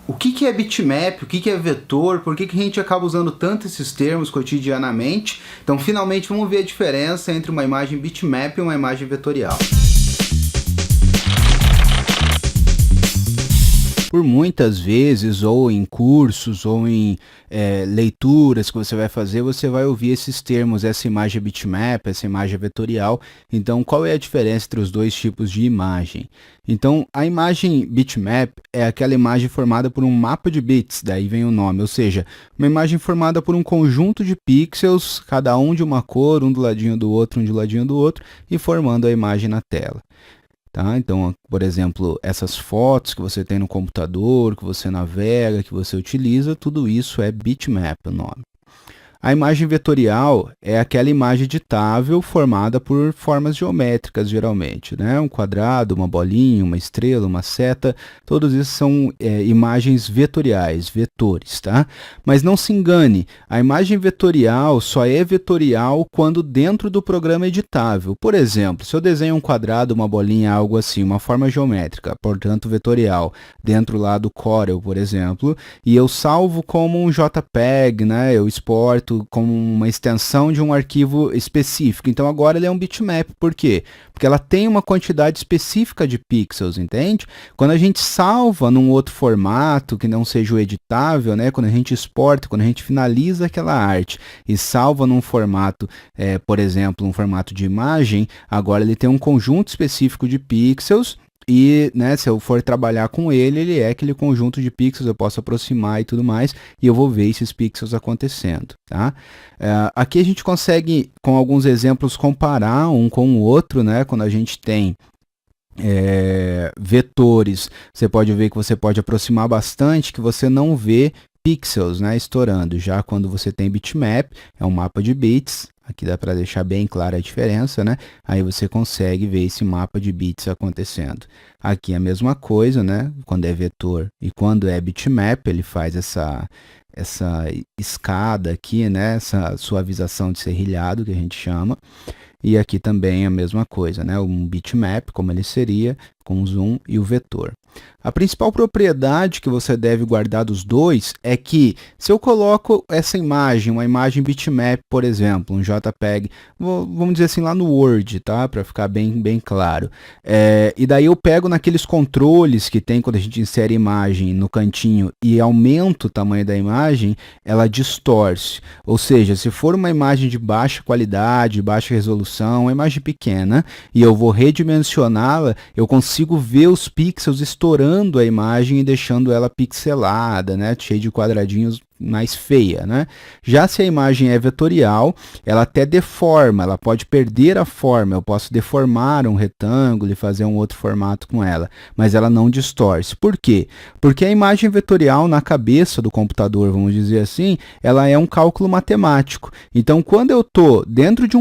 o que é bitmap, o que é vetor, por que a gente acaba usando tanto esses termos cotidianamente. Então, finalmente, vamos ver a diferença entre uma imagem bitmap e uma imagem vetorial. Por muitas vezes, ou em cursos, ou em leituras que você vai fazer, você vai ouvir esses termos, essa imagem bitmap, essa imagem vetorial. Então, qual é a diferença entre os dois tipos de imagem? Então, a imagem bitmap é aquela imagem formada por um mapa de bits, daí vem o nome, ou seja, uma imagem formada por um conjunto de pixels, cada um de uma cor, um do ladinho do outro, um do ladinho do outro, e formando a imagem na tela. Tá? Então, por exemplo, essas fotos que você tem no computador, que você navega, que você utiliza, tudo isso é bitmap o nome. A imagem vetorial é aquela imagem editável formada por formas geométricas, geralmente, né? Um quadrado, uma bolinha, uma estrela, uma seta, todos esses são imagens vetoriais, vetores, tá? Mas não se engane, a imagem vetorial só é vetorial quando dentro do programa editável. Por exemplo, se eu desenho um quadrado, uma bolinha, algo assim, uma forma geométrica, portanto vetorial, dentro lá do Corel, por exemplo, e eu salvo como um JPEG, né? Eu exporto como uma extensão de um arquivo específico. Então agora ele é um bitmap. Por quê? Porque ela tem uma quantidade específica de pixels, entende? Quando a gente salva num outro formato que não seja o editável, né? Quando a gente exporta, quando a gente finaliza aquela arte e salva num formato, por exemplo, um formato de imagem, agora ele tem um conjunto específico de pixels. E, né, se eu for trabalhar com ele, ele é aquele conjunto de pixels, eu posso aproximar e tudo mais, e eu vou ver esses pixels acontecendo, tá? Aqui a gente consegue, com alguns exemplos, comparar um com o outro, né? Quando a gente tem vetores, você pode ver que você pode aproximar bastante, que você não vê pixels, né, estourando. Já quando você tem bitmap, é um mapa de bits. Aqui dá para deixar bem clara a diferença, né? Aí você consegue ver esse mapa de bits acontecendo. Aqui é a mesma coisa, né? Quando é vetor e quando é bitmap, ele faz essa escada aqui, né? Essa suavização de serrilhado que a gente chama. E aqui também a mesma coisa, né? Um bitmap, como ele seria, com o zoom e o vetor. A principal propriedade que você deve guardar dos dois é que, se eu coloco essa imagem, uma imagem bitmap, por exemplo, um JPEG, vamos dizer assim, lá no Word, tá? Para ficar bem claro. E daí eu pego naqueles controles que tem quando a gente insere imagem no cantinho e aumento o tamanho da imagem, ela distorce. Ou seja, se for uma imagem de baixa qualidade, baixa resolução, uma imagem pequena, e eu vou redimensioná-la, eu consigo ver os pixels estourando a imagem e deixando ela pixelada, né, cheia de quadradinhos, mais feia, né? Já se a imagem é vetorial, ela até deforma, ela pode perder a forma, eu posso deformar um retângulo e fazer um outro formato com ela, mas ela não distorce. Por quê? Porque a imagem vetorial na cabeça do computador, vamos dizer assim, ela é um cálculo matemático. Então, quando eu estou dentro de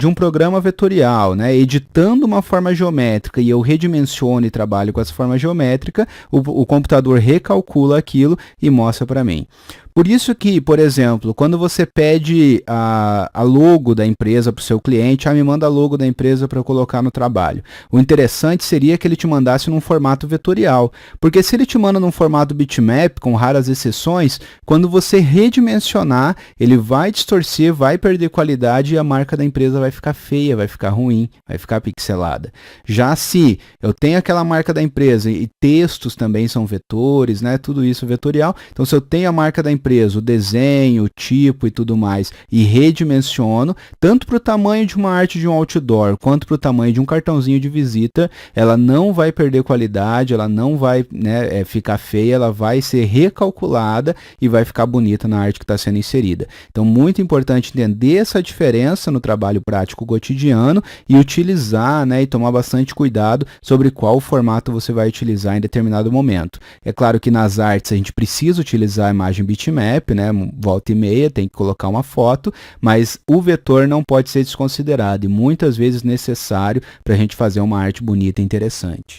um programa vetorial, né, editando uma forma geométrica e eu redimensiono e trabalho com essa forma geométrica, o computador recalcula aquilo e mostra para mim. Por isso que, por exemplo, quando você pede a logo da empresa para o seu cliente, me manda a logo da empresa para eu colocar no trabalho. O interessante seria que ele te mandasse num formato vetorial, porque se ele te manda num formato bitmap, com raras exceções, quando você redimensionar, ele vai distorcer, vai perder qualidade e a marca da empresa vai ficar feia, vai ficar ruim, vai ficar pixelada. Já se eu tenho aquela marca da empresa e textos também são vetores, né, tudo isso vetorial, então se eu tenho a marca da empresa, o desenho, o tipo e tudo mais, e redimensiono, tanto para o tamanho de uma arte de um outdoor, quanto para o tamanho de um cartãozinho de visita, ela não vai perder qualidade, ela não vai, né, ficar feia, ela vai ser recalculada e vai ficar bonita na arte que está sendo inserida. Então, muito importante entender essa diferença no trabalho prático cotidiano e utilizar, né, e tomar bastante cuidado sobre qual formato você vai utilizar em determinado momento. É claro que nas artes a gente precisa utilizar a imagem bitmap, né? Volta e meia tem que colocar uma foto, mas o vetor não pode ser desconsiderado e muitas vezes necessário para a gente fazer uma arte bonita e interessante.